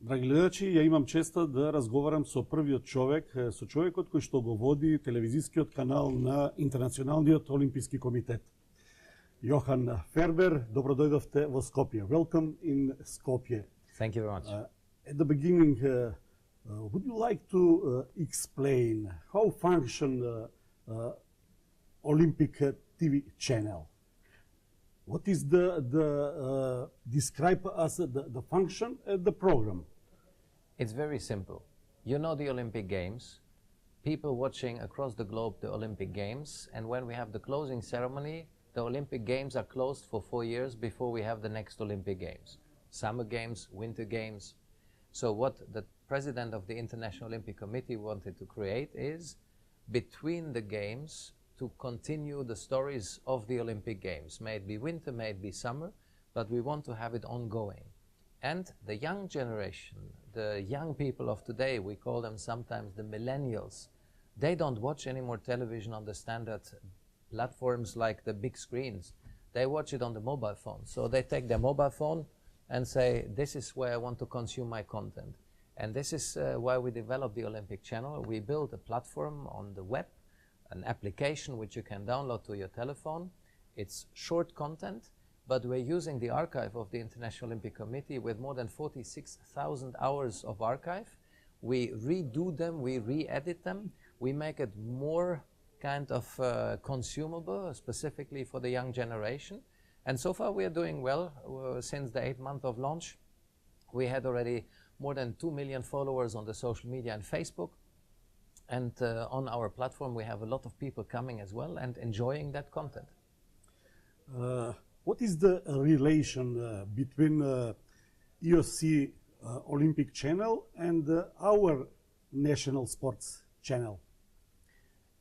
Драги гледачи, ја имам честа да разговарам со првиот човек, со човекот кој што го води телевизискиот канал на Интернационалниот олимписки комитет. Јохан Фербер, добро дојдовте во Скопје. Welcome in Skopje. Thank you very much. At the beginning, would you like to explain how function Olympic TV channel? What is describe us the function and the program? It's very simple. You know the Olympic Games, people watching across the globe the Olympic Games, and when we have the closing ceremony, the Olympic Games are closed for 4 years before we have the next Olympic Games. Summer Games, Winter Games. So what the president of the International Olympic Committee wanted to create is, between the games, to continue the stories of the Olympic Games. May it be winter, may it be summer, but we want to have it ongoing. And the young generation, the young people of today, we call them sometimes the millennials, they don't watch any more television on the standard platforms like the big screens. They watch it on the mobile phone. So they take their mobile phone and say, this is where I want to consume my content. And this is why we developed the Olympic Channel. We built a platform on the web, an application which you can download to your telephone. It's short content, but we're using the archive of the International Olympic Committee with more than 46,000 hours of archive. We redo them, we re-edit them, we make it more kind of consumable, specifically for the young generation. And so far we are doing well. Since the 8th month of launch, we had already more than 2 million followers on the social media and Facebook. And on our platform, we have a lot of people coming as well and enjoying that content. What is the relation between EOC Olympic Channel and our national sports channel?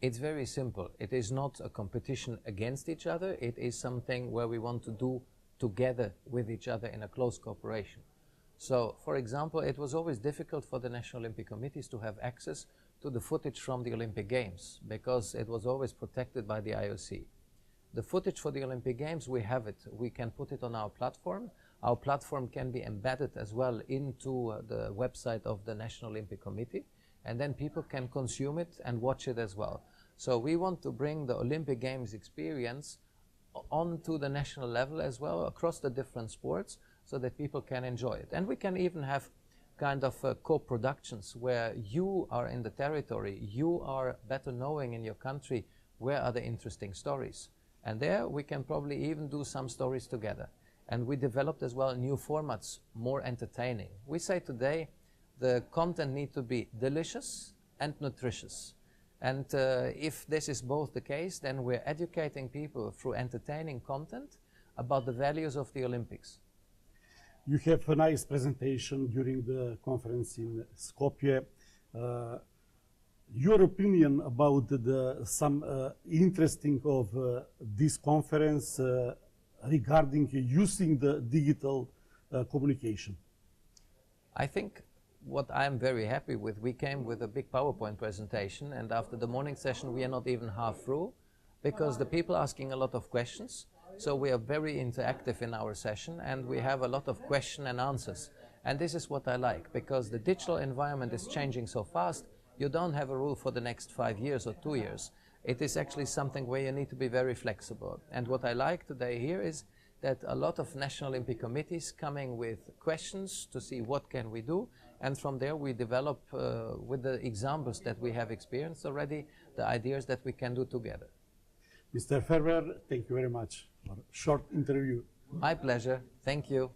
It's very simple. It is not a competition against each other. It is something where we want to do together with each other in a close cooperation. So, for example, it was always difficult for the National Olympic Committees to have access to the footage from the Olympic Games because it was always protected by the IOC. The footage for the Olympic Games, we have it. We can put it on our platform. Our platform can be embedded as well into the website of the National Olympic Committee, and then people can consume it and watch it as well. So we want to bring the Olympic Games experience onto the national level as well, across the different sports, so that people can enjoy it. And we can even have kind of co-productions where you are in the territory, you are better knowing in your country where are the interesting stories. And there we can probably even do some stories together. And we developed as well new formats, more entertaining. We say today the content needs to be delicious and nutritious. And if this is both the case, then we're educating people through entertaining content about the values of the Olympics. You have a nice presentation during the conference in Skopje. Your opinion about some interesting of this conference regarding using the digital communication? I think what I'm very happy with, we came with a big PowerPoint presentation, and after the morning session we are not even half through because the people are asking a lot of questions. So we are very interactive in our session and we have a lot of question and answers. And this is what I like, because the digital environment is changing so fast. You don't have a rule for the next 5 years or 2 years. It is actually something where you need to be very flexible. And what I like today here is that a lot of National Olympic Committees coming with questions to see what can we do. And from there we develop, with the examples that we have experienced already, the ideas that we can do together. Mr. Ferber, thank you very much for a short interview. My pleasure. Thank you.